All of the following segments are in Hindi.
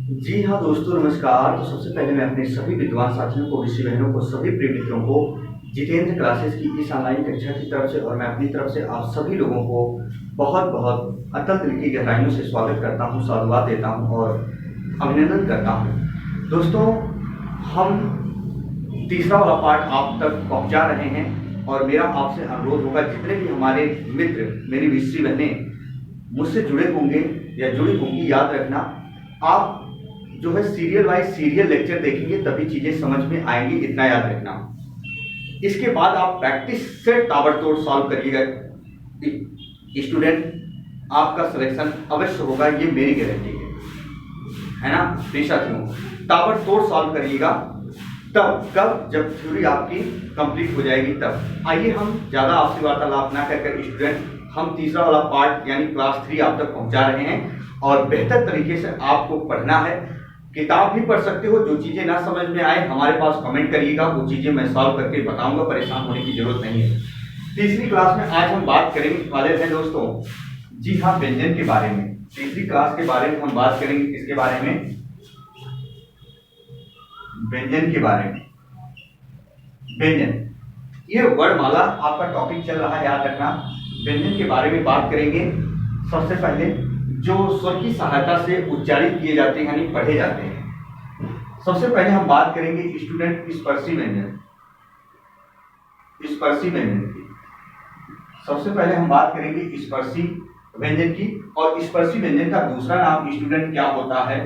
जी हाँ दोस्तों, नमस्कार। तो सबसे पहले मैं अपने सभी विद्वान साथियों को, ऋषि बहनों को, सभी प्रिय मित्रों को जितेंद्र क्लासेस की इस ऑनलाइन कक्षा की तरफ से और मैं अपनी तरफ से आप सभी लोगों को बहुत बहुत अतल दिल की गहराइयों से स्वागत करता हूँ, साधुवाद देता हूँ और अभिनंदन करता हूँ। दोस्तों, हम तीसरा वाला पार्ट आप तक पहुँचा रहे हैं और मेरा आपसे अनुरोध होगा, जितने भी हमारे मित्र, मेरी ऋषि बहनें मुझसे जुड़े होंगे या जुड़ी होंगी, याद रखना आप जो है सीरियल वाइज सीरियल लेक्चर देखेंगे तभी चीजें समझ में आएंगी, इतना याद रखना। इसके बाद आप प्रैक्टिस से ताबड़तोड़ सॉल्व करिएगा स्टूडेंट, आपका सिलेक्शन अवश्य होगा, ये मेरी गारंटी है ना प्रिय साथियों। ताबड़तोड़ सॉल्व करिएगा, तब कब, जब थ्योरी आपकी कंप्लीट हो जाएगी तब। आइए हम ज्यादा आपसे वार्तालाप ना कर स्टूडेंट, हम तीसरा वाला पार्ट यानी क्लास 3 आप तक पहुंचा रहे हैं और बेहतर तरीके से आपको पढ़ना है। किताब भी पढ़ सकते हो, जो चीजें ना समझ में आए हमारे पास कमेंट करिएगा, वो चीजें मैं सॉल्व करके बताऊंगा, परेशान होने की जरूरत नहीं है। तीसरी क्लास में आज हम बात करेंगे वाले हैं दोस्तों, जी हाँ, व्यंजन के बारे में। तीसरी क्लास के बारे में हम बात करेंगे, किसके बारे में? व्यंजन के बारे में। व्यंजन, ये वर्णमाला आपका टॉपिक चल रहा है, याद रखना। व्यंजन के बारे में बात करेंगे। सबसे पहले जो स्वर की सहायता से उच्चारित किए जाते हैं यानी पढ़े जाते हैं, सबसे पहले हम बात करेंगे स्टूडेंट स्पर्शी व्यंजन। स्पर्शी व्यंजन की सबसे पहले हम बात करेंगे स्पर्शी व्यंजन की, और स्पर्शी व्यंजन का दूसरा नाम स्टूडेंट क्या होता है?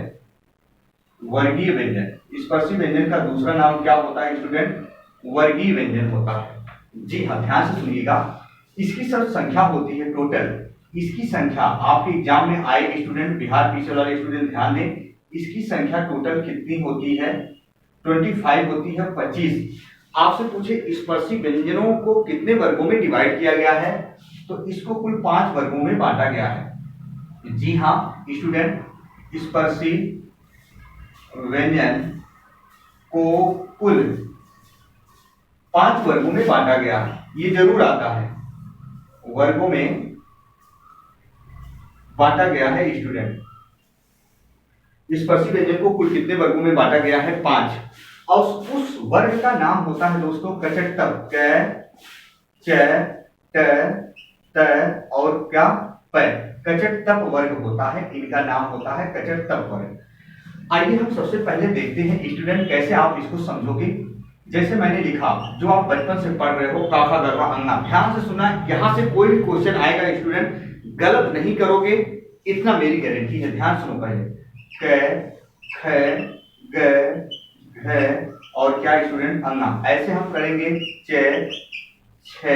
वर्गीय व्यंजन। स्पर्शी व्यंजन का दूसरा नाम क्या होता है स्टूडेंट? वर्गीय व्यंजन होता है। जी हाँ, ध्यान से सुनिएगा। इसकी सब संख्या होती है टोटल, इसकी संख्या आपके एग्जाम में आए स्टूडेंट, बिहार पीछे वाले स्टूडेंट ध्यान दें, इसकी संख्या टोटल कितनी होती है? 25 होती है, 25। आपसे पूछे स्पर्शी व्यंजनों को कितने वर्गों में डिवाइड किया गया है, तो इसको कुल 5 वर्गों में बांटा गया है। जी हाँ स्टूडेंट, स्पर्शी व्यंजन को कुल 5 वर्गों में बांटा गया है। ये जरूर आता है, वर्गों में बांटा गया है स्टूडेंट। स्पर्शी व्यंजन को कुल कितने वर्गों में बांटा गया है? 5। और उस वर्ग का नाम होता है दोस्तों कचटतप। क, च, ट, त और क्या? प। कचटतप वर्ग होता है, इनका नाम होता है कचटतप वर्ग। आइए हम सबसे पहले देखते हैं स्टूडेंट कैसे आप इसको समझोगे। जैसे मैंने लिखा, जो आप बचपन से पढ़ रहे हो, काखा गरबा अंगना, ध्यान से सुना, यहां से कोई भी क्वेश्चन आएगा स्टूडेंट, गलत नहीं करोगे, इतना मेरी गारंटी है। ध्यान सुनो पहले, क, ख, ग, घ और क्या स्टूडेंट? अंगना। ऐसे हम करेंगे च, छ,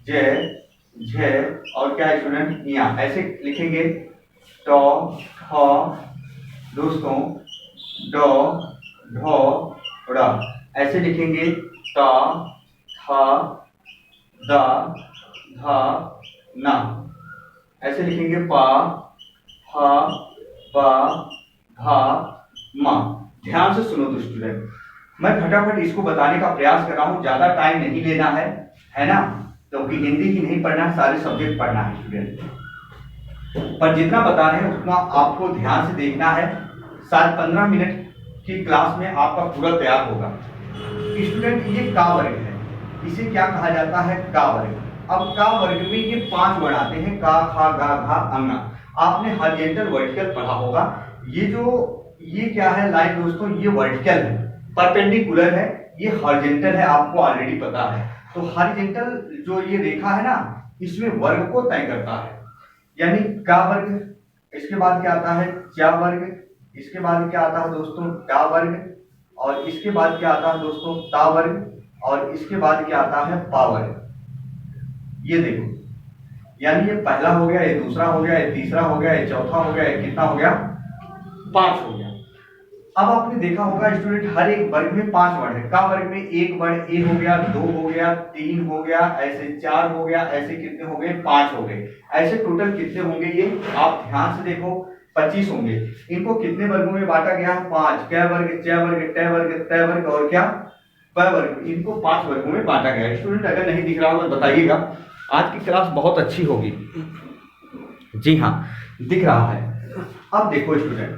ज, झ और क्या स्टूडेंट? या। ऐसे लिखेंगे ट, ठ दोस्तों, ड, ढ, ड़। ऐसे लिखेंगे ता, था, दा, धा, ना। ऐसे लिखेंगे पा, हा, बा, भा, मा। ध्यान से सुनो तो स्टूडेंट, मैं फटाफट इसको बताने का प्रयास कर रहा हूं, ज्यादा टाइम नहीं लेना है ना, क्योंकि हिंदी ही नहीं पढ़ना है, सारे सब्जेक्ट पढ़ना है स्टूडेंट। पर जितना बता रहे हैं उतना आपको ध्यान से देखना है। शायद 15 मिनट की क्लास में आपका पूरा तैयार होगा स्टूडेंट। ये का वर्ग है, इसे क्या कहा जाता है? का वर्ग। अब का वर्ग में ये 5 वर्ण आते हैं, का, खा, गा, घा, अंगना। आपने हॉरिजॉन्टल वर्टिकल पढ़ा होगा। ये क्या है लाइक दोस्तों? ये वर्टिकल है, परपेंडिकुलर है, ये हॉरिजॉन्टल है, आपको ऑलरेडी पता है। तो हॉरिजॉन्टल जो ये रेखा है ना, इसमें वर्ग को तय करता है, यानी का वर्ग। इसके बाद क्या आता है? चा वर्ग। इसके बाद क्या आता है दोस्तों? टा वर्ग। और इसके बाद क्या आता है दोस्तों? ता वर्ग। और इसके बाद क्या आता है? पा वर्ग। ये देखो, यानी ये पहला हो गया, ये दूसरा हो गया, ये तीसरा हो गया, ये चौथा हो गया, ये कितना हो गया? 5 हो गया। अब आपने देखा होगा स्टूडेंट, हर एक वर्ग में 5 वर्ण है। का वर्ग में एक वर्ण ए हो गया, 2 हो गया, 3 हो गया, ऐसे 4 हो गया, ऐसे कितने हो गए? 5 हो गए। ऐसे टोटल कितने होंगे ये? आप ध्यान से देखो, 25 होंगे। इनको कितने वर्गों में बांटा गया है? 5। क वर्ग, च वर्ग, ट वर्ग, त वर्ग और क्या? प वर्ग। इनको 5 वर्गों में बांटा गया है स्टूडेंट। अगर नहीं दिख रहा होगा बताइएगा, आज की क्लास बहुत अच्छी होगी। जी हाँ, दिख रहा है। अब देखो स्टूडेंट,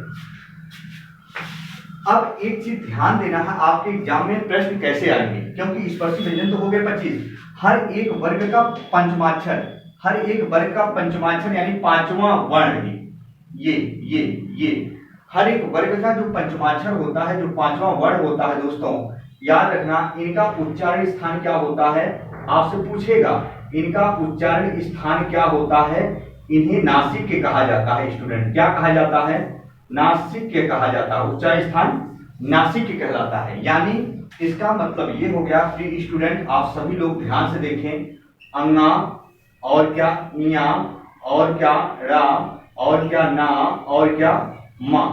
अब एक चीज ध्यान देना है, आपके एग्जाम में प्रश्न कैसे आएंगे, क्योंकि स्पर्शी व्यंजन तो हो गए 25, हर एक वर्ग का पंचमाक्षर, हर एक वर्ग का पंचमाक्षर यानी पांचवा वर्ण, ये हर एक वर्ग का जो पंचमाक्षर होता है, जो पांचवा वर्ण होता है दोस्तों, याद रखना इनका उच्चारण स्थान क्या होता है, आपसे पूछेगा इनका उच्चारण स्थान क्या होता है। इन्हें नासिक कहा जाता है स्टूडेंट, क्या कहा जाता है, नासिक कहा जाता है, उच्चारण स्थान नासिक कहलाता है। यानी इसका मतलब ये हो गया कि स्टूडेंट आप सभी लोग ध्यान से देखें, अंगा और क्या इया और क्या रा और क्या ना और क्या मा,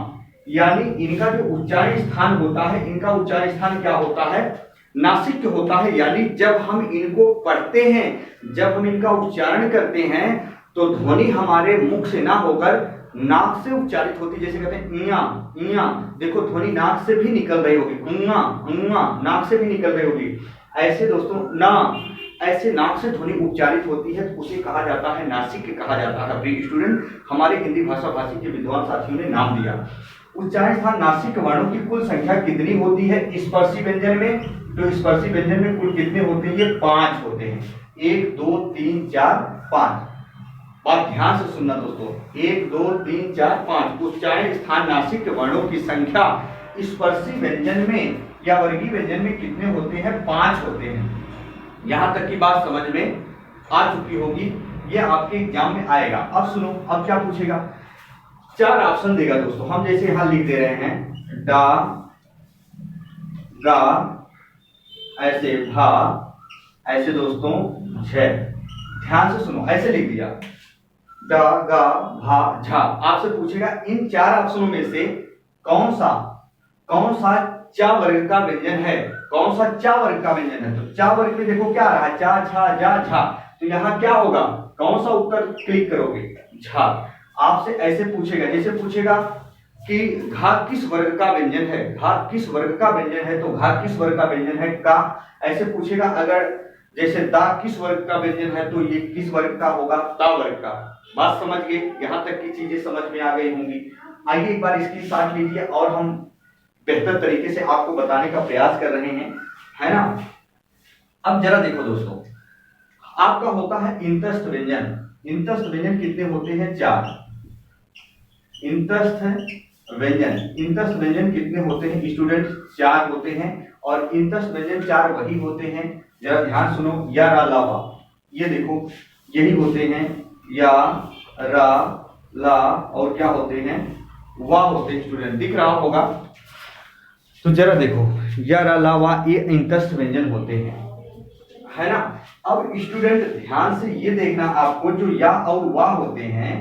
यानी इनका जो उच्चारण स्थान होता है, इनका उच्चारण स्थान क्या होता है, नासिक होता है। यानी जब हम इनको पढ़ते हैं, जब हम इनका उच्चारण करते हैं तो ध्वनि हमारे मुख से ना होकर नाक से उच्चारित होती, जैसे कहते हैं इया इया, देखो ध्वनि नाक से भी निकल रही होगी, उंगा उंगा नाक से भी निकल रही होगी। ऐसे दोस्तों ना, ऐसे नाक से ध्वनि उच्चारित होती है तो उसे कहा जाता है नासिक कहा जाता है। प्रिय स्टूडेंट, हमारे हिंदी भाषा भाषी के विद्वान साथियों ने नाम दिया। उच्चारण स्थान नासिक वर्णों की कुल संख्या कितनी होती है स्पर्शी व्यंजन में, तो स्पर्शी व्यंजन में कुल कितने होते हैं, ये 5 होते हैं, 1 2 3 4 5। बात ध्यान से सुनना दोस्तों, 1 2 3 4 5 उच्चारण स्थान नासिक वर्णों की संख्या स्पर्शी व्यंजन में या वर्गीय व्यंजन में कितने होते हैं, 5 होते हैं। यहां तक की बात समझ में आ चुकी होगी, ये आपके एग्जाम में आएगा। अब सुनो, अब क्या पूछेगा, 4 ऑप्शन देगा दोस्तों, हम जैसे यहां लिख दे रहे हैं डा गा, ऐसे भा, ऐसे दोस्तों झ, ध्यान से सुनो, ऐसे लिख दिया ड ग भा झा। आपसे पूछेगा इन 4 ऑप्शनों में से कौन सा चा वर्ग का व्यंजन है, कौन सा चा वर्ग का व्यंजन है। तो चा वर्ग में देखो क्या रहा है, चा छा जा झा, तो यहाँ क्या होगा, कौन सा उत्तर क्लिक करोगे, झा। आपसे ऐसे पूछेगा, जैसे पूछेगा कि घा किस वर्ग का व्यंजन है, घा किस वर्ग का व्यंजन है, तो घा किस वर्ग का व्यंजन है का। ऐसे पूछेगा अगर जैसे दा किस वर्ग का व्यंजन है, तो ये किस वर्ग का होगा, ता वर्ग का। बात समझ गए, यहां तक की चीजें समझ में आ गई होंगी। आइए एक बार इसकी साथ लीजिए और हम बेहतर तरीके से आपको बताने का प्रयास कर रहे हैं, है ना। अब जरा देखो दोस्तों, आपका होता है इंतस्थ व्यंजन। इंतस्थ व्यंजन कितने होते हैं, 4। इंतस्थ व्यंजन कितने होते हैं स्टूडेंट, 4 होते हैं। और इंतस्थ व्यंजन 4 वही होते हैं, जरा ध्यान सुनो, या रा ला वा, ये देखो यही होते हैं, या रा ला और क्या होते हैं, वा होते हैं स्टूडेंट, दिख रहा होगा। तो जरा देखो या रा ला वा, ये इंतस्थ व्यंजन होते हैं, है ना। अब स्टूडेंट ध्यान से ये देखना आपको, जो या और वा होते हैं,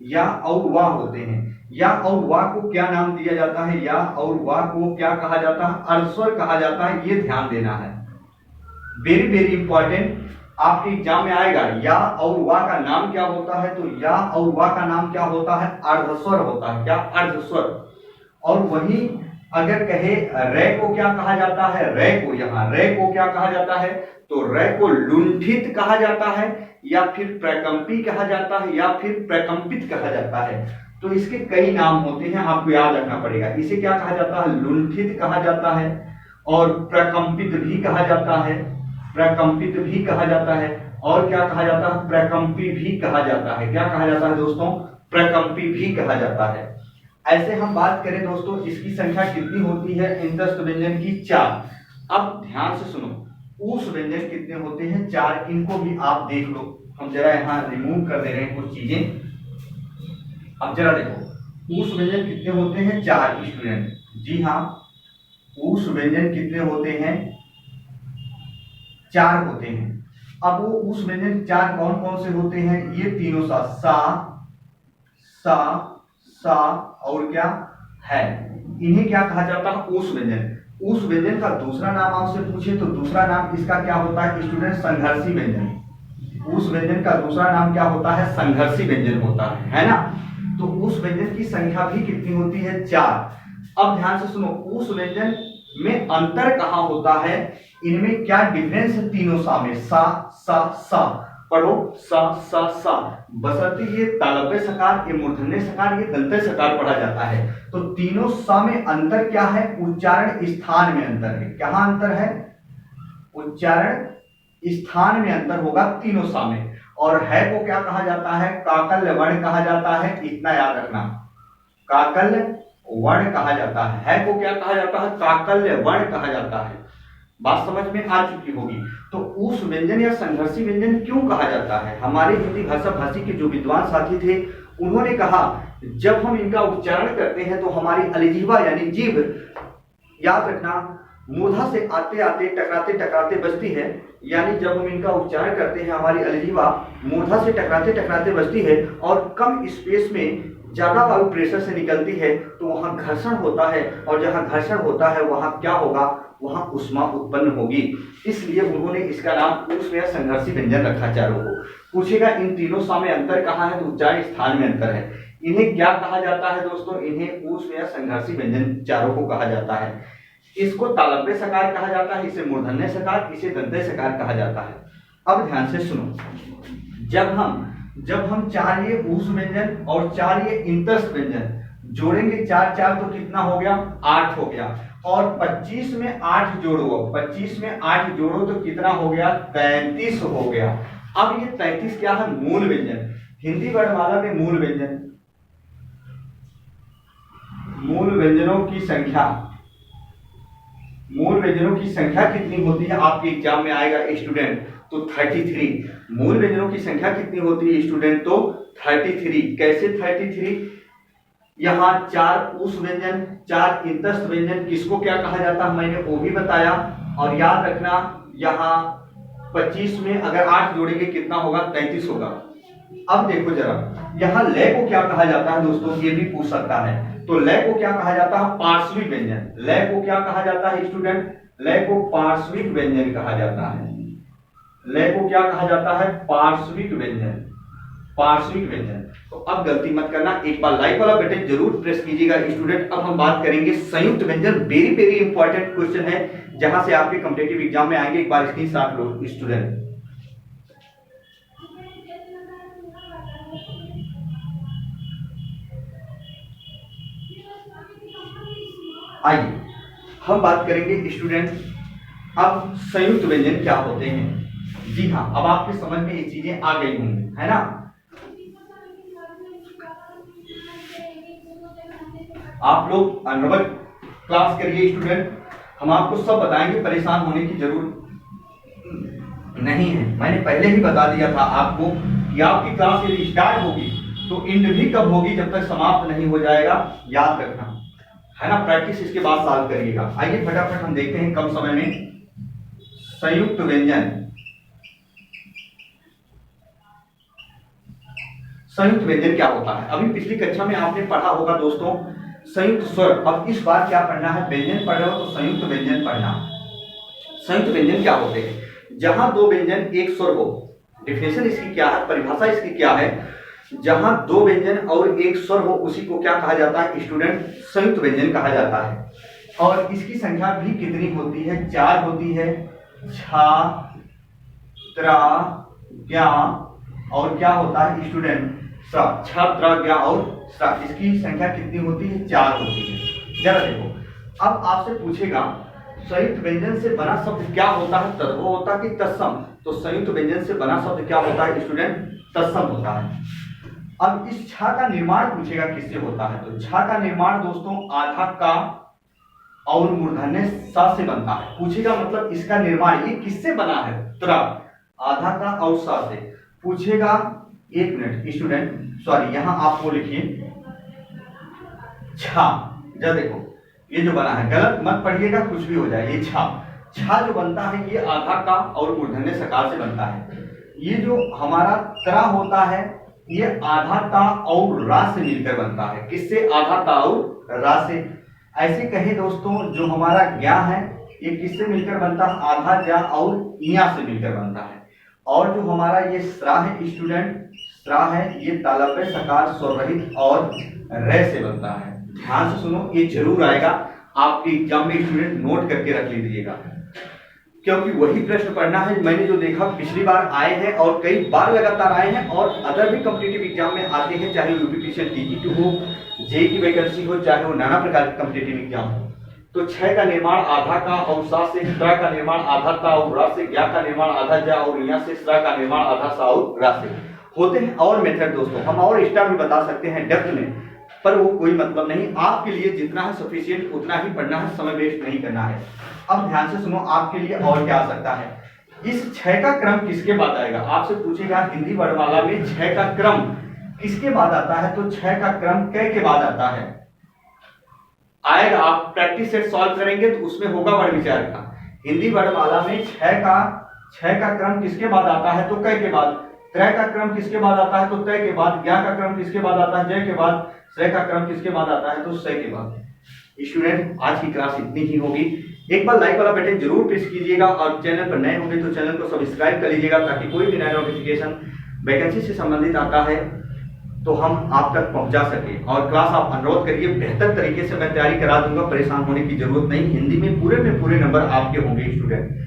या और वा होते हैं, या और वा को क्या नाम दिया जाता है, या और वा को क्या कहा जाता है, अर्धस्वर कहा जाता है। ये ध्यान देना है, वेरी वेरी इंपॉर्टेंट, आपके एग्जाम में आएगा। या और वा का नाम क्या होता है, तो या और वा का नाम क्या होता है, अर्धस्वर होता है, क्या, अर्धस्वर। और वही अगर कहे रे को क्या कहा जाता है, रे को, यहाँ रे को क्या कहा जाता है, तो रे को लुंठित कहा जाता है, या फिर प्रकंपी कहा जाता है, या फिर प्रकंपित कहा जाता है। तो इसके कई नाम होते हैं, आपको याद रखना पड़ेगा। इसे क्या कहा जाता है, लुंठित कहा जाता है, और प्रकंपित भी कहा जाता है, प्रकंपित भी कहा जाता है, और क्या कहा जाता है, प्रकंपी भी कहा जाता है। क्या कहा जाता है दोस्तों, प्रकंपी भी कहा जाता है। ऐसे हम बात करें दोस्तों, इसकी संख्या कितनी होती है इंतस्थ व्यंजन की, 4। अब ध्यान से सुनो, ऊष्म व्यंजन कितने होते हैं, 4। इनको भी आप देख लो, हम जरा यहाँ रिमूव कर दे रहे हैं कुछ चीजें। अब जरा देखो ऊष्म व्यंजन कितने होते हैं, 4 स्टूडेंट, जी हाँ, ऊष्म व्यंजन कितने होते हैं, 4 होते हैं। अब वो ऊष्म व्यंजन 4 कौन कौन से होते हैं, ये तीनों सा सा और क्या है, इन्हें क्या कहा जाता है, ऊष्म व्यंजन। ऊष्म व्यंजन का दूसरा नाम आपसे पूछे तो दूसरा नाम इसका क्या होता है स्टूडेंट, संघर्षी व्यंजन। ऊष्म व्यंजन का दूसरा नाम क्या होता है, संघर्षी व्यंजन होता है ना। तो ऊष्म व्यंजन की संख्या भी कितनी होती है, 4। अब ध्यान से सुनो, ऊष्म व्यंजन में अंतर कहाँ होता है, इनमें क्या डिफरेंस है तीनों सा में, सा सा सा, पढ़ो सा सा सा, बशर्ते ये तालव्य सकार, ये मूर्धन्य सकार, ये दंत्य सकार पढ़ा जाता है। तो तीनों सा में अंतर क्या है? उच्चारण स्थान में अंतर है। कहाँ अंतर है? उच्चारण स्थान में अंतर होगा तीनों सा में। और है को क्या कहा जाता है? काकल्य वर्ण कहा जाता है, इतना याद रखना, काकल्य वर्ण कहा जाता है को क्या कहा जाता है? काकल्य वर्ण कहा जाता है। बात समझ में आ चुकी होगी। तो ऊष्म व्यंजन या संघर्षी व्यंजन क्यों कहा जाता है? हमारे हिंदी भाषा भाषी के जो विद्वान साथी थे उन्होंने कहा जब हम इनका उच्चारण करते हैं तो हमारी अलिजीवा यानी जीभ, याद रखना, मूर्धा से आते आते टकराते टकराते बजती है। यानी जब हम इनका उच्चारण करते हैं हमारी अलिजीवा मूर्धा से टकराते टकराते बजती है और कम स्पेस में ज्यादा वायु प्रेशर से निकलती है, तो वहां घर्षण होता है, और जहां घर्षण होता है वहां क्या होगा? वहां उष्मा उत्पन्न होगी। इसलिए उन्होंने इसका नाम ऊष्म या संघर्षी व्यंजन रखा चारों को। पूछेगा इन तीनों सा में अंतर कहाँ है? तो उच्चारण स्थान में अंतर है। इन्हें क्या कहा जाता है दोस्तों? इन्हें ऊष्म या संघर्षी व्यंजन चारों को कहा जाता है। इसको तालव्य सकार कहा जाता है, इसे मूर्धन्य सकार, इसे दंत्य सकार कहा जाता है। अब ध्यान से सुनो, जब हम चार ये ऊष्म व्यंजन और चार ये इंतस्थ व्यंजन जोड़ेंगे, चार चार तो कितना हो गया? 8 हो गया। और 25 में 8 जोड़ो, 25 में 8 जोड़ो तो कितना हो गया? 33 हो गया। अब ये 33 क्या है? मूल व्यंजन। हिंदी वर्णमाला में मूल व्यंजन, मूल व्यंजनों की संख्या, मूल व्यंजनों की संख्या कितनी होती है? आपके एग्जाम में आएगा स्टूडेंट, तो 33। मूल व्यंजनों की संख्या कितनी होती है स्टूडेंट? तो 33। कैसे 33? यहाँ 4 ऊष्म व्यंजन, 4 इंतस्थ व्यंजन, किसको क्या कहा जाता है मैंने वो भी बताया। और याद रखना यहाँ 25 में अगर 8 जोड़ेंगे कितना होगा? 33 होगा। अब देखो जरा, यहाँ लय को क्या कहा जाता है दोस्तों? ये भी पूछ सकता है। तो लय को क्या कहा जाता है? पार्श्विक व्यंजन। लय को क्या कहा जाता है स्टूडेंट? लय को पार्श्विक व्यंजन कहा जाता है। लय को क्या कहा जाता है? पार्श्विक व्यंजन, पार्श्विक व्यंजन। तो अब गलती मत करना, एक बार लाइक वाला बटन जरूर प्रेस कीजिएगा स्टूडेंट। अब हम बात करेंगे संयुक्त व्यंजन। वेरी वेरी इंपॉर्टेंट क्वेश्चन है, जहां से आपके कॉम्पिटिटिव एग्जाम में आएंगे। एक बार स्क्रीनशॉट लो स्टूडेंट। आइए हम बात करेंगे स्टूडेंट अब संयुक्त व्यंजन क्या होते हैं। जी हाँ, अब आपके समझ में ये चीजें आ गई होंगी, है ना? आप लोग नंबर क्लास करिए स्टूडेंट, हम आपको सब बताएंगे, परेशान होने की जरूरत नहीं है। मैंने पहले ही बता दिया था आपको कि आपकी क्लास यदि स्टार्ट होगी तो एंड भी कब होगी? जब तक समाप्त नहीं हो जाएगा, याद रखना, है ना? प्रैक्टिस इसके बाद साल करिएगा। आइए फटाफट हम देखते हैं कम समय में संयुक्त व्यंजन। संयुक्त व्यंजन क्या होता है? अभी पिछली कक्षा में आपने पढ़ा होगा दोस्तों संयुक्त स्वर। अब इस बार क्या पढ़ना है? व्यंजन पढ़ रहे हो तो संयुक्त व्यंजन पढ़ना। संयुक्त व्यंजन क्या होते हैं? जहां दो व्यंजन एक स्वर हो। डिफिनेशन इसकी क्या है? परिभाषा इसकी क्या है? जहां दो व्यंजन और एक स्वर हो उसी को क्या कहा जाता है स्टूडेंट? संयुक्त व्यंजन कहा जाता है। और इसकी संख्या भी कितनी होती है? 4 होती है। छा, त्रा, ज्ञा और क्या होता है स्टूडेंट? स्रा। छ, त्रा, ज्ञा और स्रा। इसकी संख्या कितनी होती है? 4 होती है। जरा देखो, अब आपसे पूछेगा संयुक्त व्यंजन से बना शब्द क्या होता है? तद्भव होता है कि तत्सम? तो संयुक्त व्यंजन से बना शब्द क्या होता है स्टूडेंट? तत्सम होता है। अब इस छा का निर्माण पूछेगा किससे होता है? तो छा का निर्माण दोस्तों आधा का और मूर्धन्य सा से बनता है। पूछेगा मतलब इसका निर्माण ये किससे बना है? त्रा, आधा का और सा से। पूछेगा, एक मिनट स्टूडेंट, सॉरी यहाँ आपको लिखिए छा। जरा देखो ये जो बना है, गलत मत पढ़िएगा, कुछ भी हो जाए। ये छा, छा जो बनता है ये आधा का और मूर्धन्य सकार से बनता है। ये जो हमारा त्रा होता है ये आधा ता और रा से मिलकर बनता है। किससे? आधा ता और रा से। ऐसे कहे दोस्तों जो हमारा ज्ञा है ये किससे मिलकर बनता है? आधा ज्ञा और इया से मिलकर बनता है। और जो हमारा ये स्रा है स्टूडेंट, स्रा है, ये तालव्य सकार स्वर रहित और रे से बनता है। ध्यान से सुनो, ये जरूर आएगा आपके एग्जाम में, स्टूडेंट नोट करके रख लीजिएगा। क्योंकि वही प्रश्न पढ़ना है। मैंने जो देखा पिछली बार आए हैं और कई बार लगातार आए हैं और अदर भी कॉम्पिटिटिव एग्जाम में आते हैं, चाहे यूपीपीसीएल टीटी हो, जेई की वैकेंसी हो, चाहे वो नाना प्रकार के कॉम्पिटिटिव एग्जाम हो। तो 6 का निर्माण आधा का और 7 से 3 का निर्माण आधा का और रा से 11 का निर्माण आधा जा और यहाँ से 3 का निर्माण आधा सा और रा से होते हैं। और मेथड दोस्तों हम और एक्स्ट्रा भी बता सकते हैं डेप्थ में, पर वो कोई मतलब नहीं। आपके लिए जितना है सफिशिएंट उतना ही पढ़ना है, समय वेस्ट नहीं करना है। अब ध्यान से सुनो, आपके लिए और क्या आ सकता है। इस 6 का क्रम किसके बाद आएगा, आपसे पूछेगा हिंदी वर्णमाला में 6 का क्रम किसके बाद आता है, तो 6 का क्रम कै के बाद आता है आएगा। आप प्रैक्टिस सेट सॉल्व करेंगे तो उसमें होगा वर्ण विचार का। हिंदी वर्णमाला में 6 का क्रम किसके बाद आता है, तो कै के बाद। त्रय का क्रम किसके बाद आता है, तो तय के बाद। ज्ञा का क्रम किसके बाद आता है, जय के बाद। श्रेय का क्रम किसके बाद आता है, तो सय के बाद। स्टूडेंट आज की क्लास इतनी ही होगी। एक बार लाइक वाला बटन जरूर प्रेस कीजिएगा और चैनल पर नए होंगे तो चैनल को सब्सक्राइब कर लीजिएगा, ताकि कोई भी नया नोटिफिकेशन वैकेंसी से संबंधित आता है तो हम आप तक पहुंचा सके। और क्लास आप अनुरोध करिए, बेहतर तरीके से मैं तैयारी करा दूंगा, परेशान होने की जरूरत नहीं। हिंदी में पूरे नंबर आपके होंगे स्टूडेंट।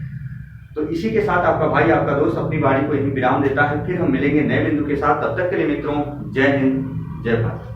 तो इसी के साथ आपका भाई आपका दोस्त अपनी वाणी को यही विराम देता है। फिर हम मिलेंगे नए बिंदु के साथ। तब तक के लिए मित्रों, जय हिंद, जय भारत।